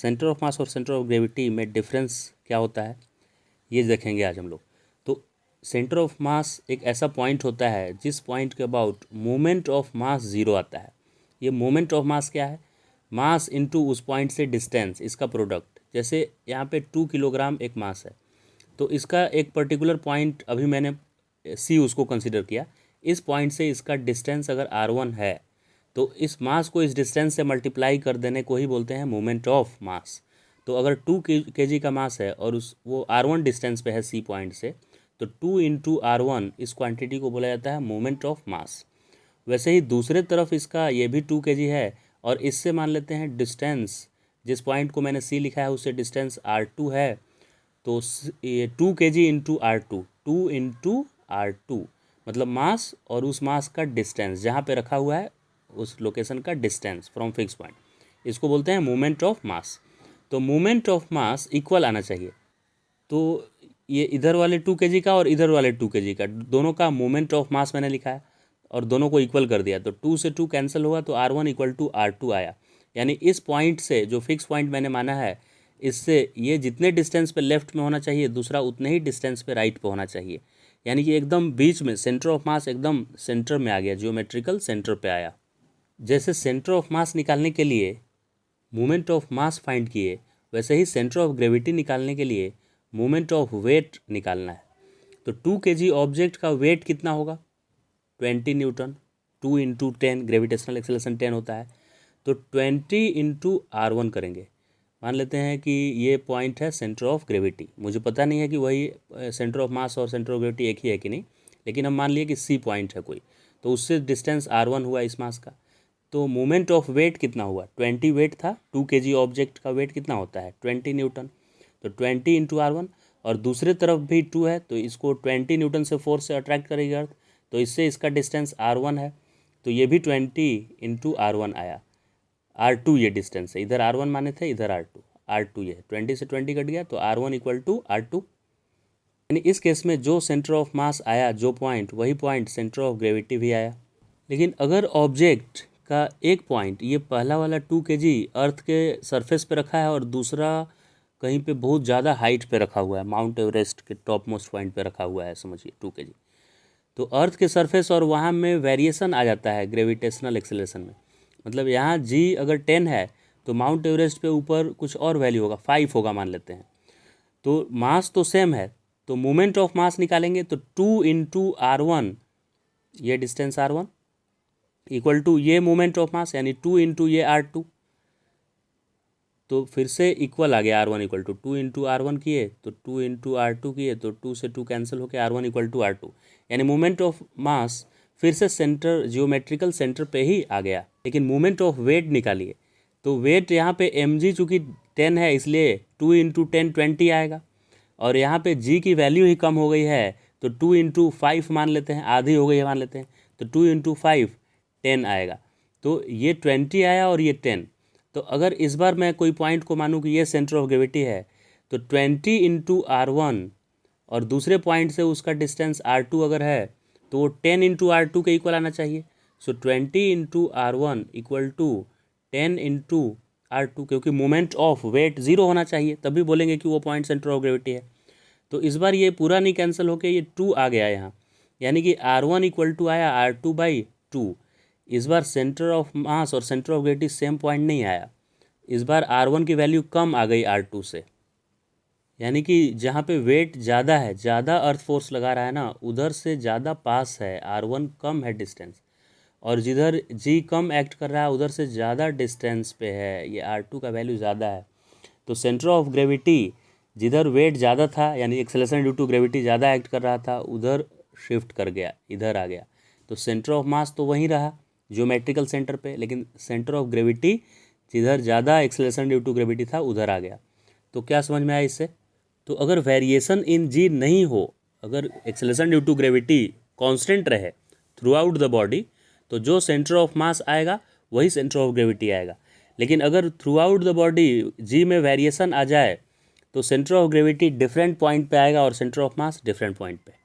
Centre of mass और centre of gravity में difference क्या होता है ये देखेंगे आज हम लोग। तो सेंटर ऑफ मास एक ऐसा पॉइंट होता है जिस पॉइंट के about moment of mass zero आता है। ये मोमेंट ऑफ मास क्या है? मास इनटू उस पॉइंट से डिस्टेंस, इसका प्रोडक्ट। जैसे यहाँ पे 2 किलोग्राम एक मास है, तो इसका एक पर्टिकुलर पॉइंट अभी मैंने सी उसको कंसिडर किया, इस पॉइंट से इसका डिस्टेंस अगर r1 है तो इस मास को इस डिस्टेंस से मल्टीप्लाई कर देने को ही बोलते हैं मोमेंट ऑफ मास। तो अगर 2 kg का मास है और वो r1 डिस्टेंस पे है सी पॉइंट से, तो 2 इंटू r1 इस क्वांटिटी को बोला जाता है मोमेंट ऑफ मास। वैसे ही दूसरे तरफ इसका ये भी 2 kg है और इससे मान लेते हैं डिस्टेंस, जिस पॉइंट को मैंने सी लिखा है उससे डिस्टेंस r2 है, तो ये 2 kg into r2, 2 into r2 मतलब मास और उस मास का डिस्टेंस जहाँ पे रखा हुआ है उस लोकेशन का डिस्टेंस फ्रॉम फिक्स पॉइंट, इसको बोलते हैं मोमेंट ऑफ मास। तो मोमेंट ऑफ मास इक्वल आना चाहिए। तो ये इधर वाले 2 kg का और इधर वाले 2 kg का, दोनों का मोमेंट ऑफ मास मैंने लिखा है और दोनों को इक्वल कर दिया, तो 2 से 2 कैंसिल होगा तो r1 इक्वल टू r2 आया। यानी इस पॉइंट से जो फिक्स पॉइंट मैंने माना है, इससे ये जितने डिस्टेंस पे लेफ्ट में होना चाहिए दूसरा उतने ही डिस्टेंस पे राइट पे होना चाहिए। यानी कि एकदम बीच में सेंटर ऑफ मास एकदम सेंटर में आ गया, जियोमेट्रिकल सेंटर पे आया। जैसे सेंटर ऑफ मास निकालने के लिए मोमेंट ऑफ मास फाइंड किए, वैसे ही सेंटर ऑफ ग्रेविटी निकालने के लिए मोमेंट ऑफ वेट निकालना है। तो 2 kg ऑब्जेक्ट का वेट कितना होगा? 20 न्यूटन। 2 इंटू 10, ग्रेविटेशनल एक्सेलरेशन 10 होता है, तो 20 इंटू r1 करेंगे। मान लेते हैं कि ये पॉइंट है सेंटर ऑफ ग्रेविटी, मुझे पता नहीं है कि वही सेंटर ऑफ मास और सेंटर ऑफ ग्रेविटी एक ही है कि नहीं, लेकिन हम मान लिए कि सी पॉइंट है कोई, तो उससे डिस्टेंस r1 हुआ इस मास का। तो मोमेंट ऑफ वेट कितना हुआ? 20 वेट था, 2 kg ऑब्जेक्ट का वेट कितना होता है? 20 न्यूटन। तो 20 इंटू r1, और दूसरे तरफ भी 2 है तो इसको 20 न्यूटन से फोर्स से अट्रैक्ट करेगी अर्थ, तो इससे इसका डिस्टेंस r1 है, तो ये भी 20 इंटू r1 आया। r2 ये डिस्टेंस है, इधर r1 माने थे, इधर r2 ये 20 से 20 कट गया तो r1 इक्वल टू r2। यानी इस केस में जो सेंटर ऑफ मास आया, जो पॉइंट, वही पॉइंट सेंटर ऑफ ग्रेविटी भी आया। लेकिन अगर ऑब्जेक्ट का एक पॉइंट, ये पहला वाला 2 kg अर्थ के सरफेस पे रखा है और दूसरा कहीं पे बहुत ज़्यादा हाइट पे रखा हुआ है, माउंट एवरेस्ट के टॉप मोस्ट पॉइंट पे रखा हुआ है समझिए 2 kg, तो अर्थ के सरफेस और वहाँ में वेरिएशन आ जाता है ग्रेविटेशनल एक्सेलरेशन में। मतलब यहाँ g अगर 10 है तो माउंट एवरेस्ट पे ऊपर कुछ और वैल्यू होगा, 5 होगा मान लेते हैं। तो मास तो सेम है, तो मोमेंट ऑफ मास निकालेंगे तो 2 इंटू r1, ये डिस्टेंस r1 इक्वल टू ये मोमेंट ऑफ मास यानी 2 इंटू ये r2, तो फिर से इक्वल आ गया r1 equal to 2 into r1 किए तो 2 इंटू r2 किए तो 2 से 2 कैंसिल होकर r1 इक्वल टू r2। यानी मोमेंट ऑफ मास फिर से सेंटर, जियोमेट्रिकल सेंटर पे ही आ गया। लेकिन मोमेंट ऑफ वेट निकालिए, तो वेट यहाँ पे mg चूँकि 10 है इसलिए 2 इंटू 10 20 आएगा, और यहाँ पे g की वैल्यू ही कम हो गई है तो 2 इंटू 5 मान लेते हैं, आधी हो गई है मान लेते हैं, तो 2 इंटू 5 10 आएगा। तो ये 20 आया और ये 10। तो अगर इस बार मैं कोई पॉइंट को मानूँ कि ये सेंटर ऑफ ग्रेविटी है, तो 20 इंटू r1 और दूसरे पॉइंट से उसका डिस्टेंस r2 अगर है तो वो 10 इंटू r2 के इक्वल आना चाहिए। So 20 into r1 equal to 10 into r2, क्योंकि मोमेंट ऑफ वेट 0 होना चाहिए, तभी बोलेंगे कि वो पॉइंट सेंटर ऑफ ग्रेविटी है। तो इस बार ये पूरा नहीं कैंसिल होकर ये 2 आ गया यहाँ, यानी कि r1 इक्वल टू आया r2/2। इस बार सेंटर ऑफ मास और centre of gravity same point नहीं आया, इस बार r1 की वैल्यू कम आ गई r2 से। यानी कि जहाँ पे वेट ज़्यादा है, ज़्यादा अर्थ फोर्स लगा रहा है ना, उधर से ज़्यादा पास है, r1 कम है डिस्टेंस, और जिधर g कम एक्ट कर रहा है उधर से ज़्यादा डिस्टेंस पे है, ये r2 का वैल्यू ज़्यादा है। तो सेंटर ऑफ ग्रेविटी जिधर वेट ज़्यादा था यानी एक्सेलरेशन ड्यू टू ग्रेविटी ज़्यादा एक्ट कर रहा था, उधर शिफ्ट कर गया, इधर आ गया। तो सेंटर ऑफ मास तो वहीं रहा ज्योमेट्रिकल सेंटर पे, लेकिन सेंटर ऑफ ग्रेविटी जिधर ज़्यादा एक्सेलरेशन ड्यू टू ग्रेविटी था उधर आ गया। तो क्या समझ में आया इससे? तो अगर वेरिएशन इन जी नहीं हो, अगर acceleration due to gravity constant रहे थ्रू आउट द बॉडी, तो जो सेंटर ऑफ मास आएगा वही सेंटर ऑफ ग्रेविटी आएगा। लेकिन अगर थ्रू आउट द बॉडी जी में वेरिएशन आ जाए तो centre of gravity different point पे आएगा और centre of mass different point पे।